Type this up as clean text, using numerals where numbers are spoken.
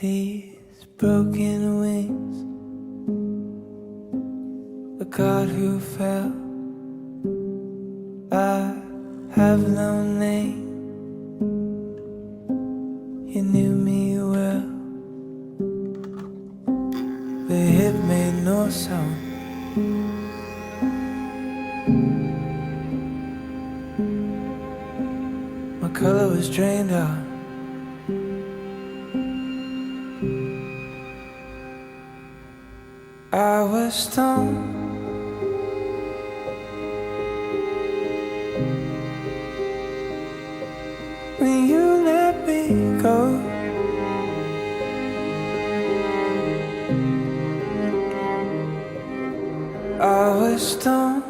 these broken wings. A God who fell, I have no name. You knew me well, but it made no sound. My color was drained out. I was stoned. When you let me go, I was stoned.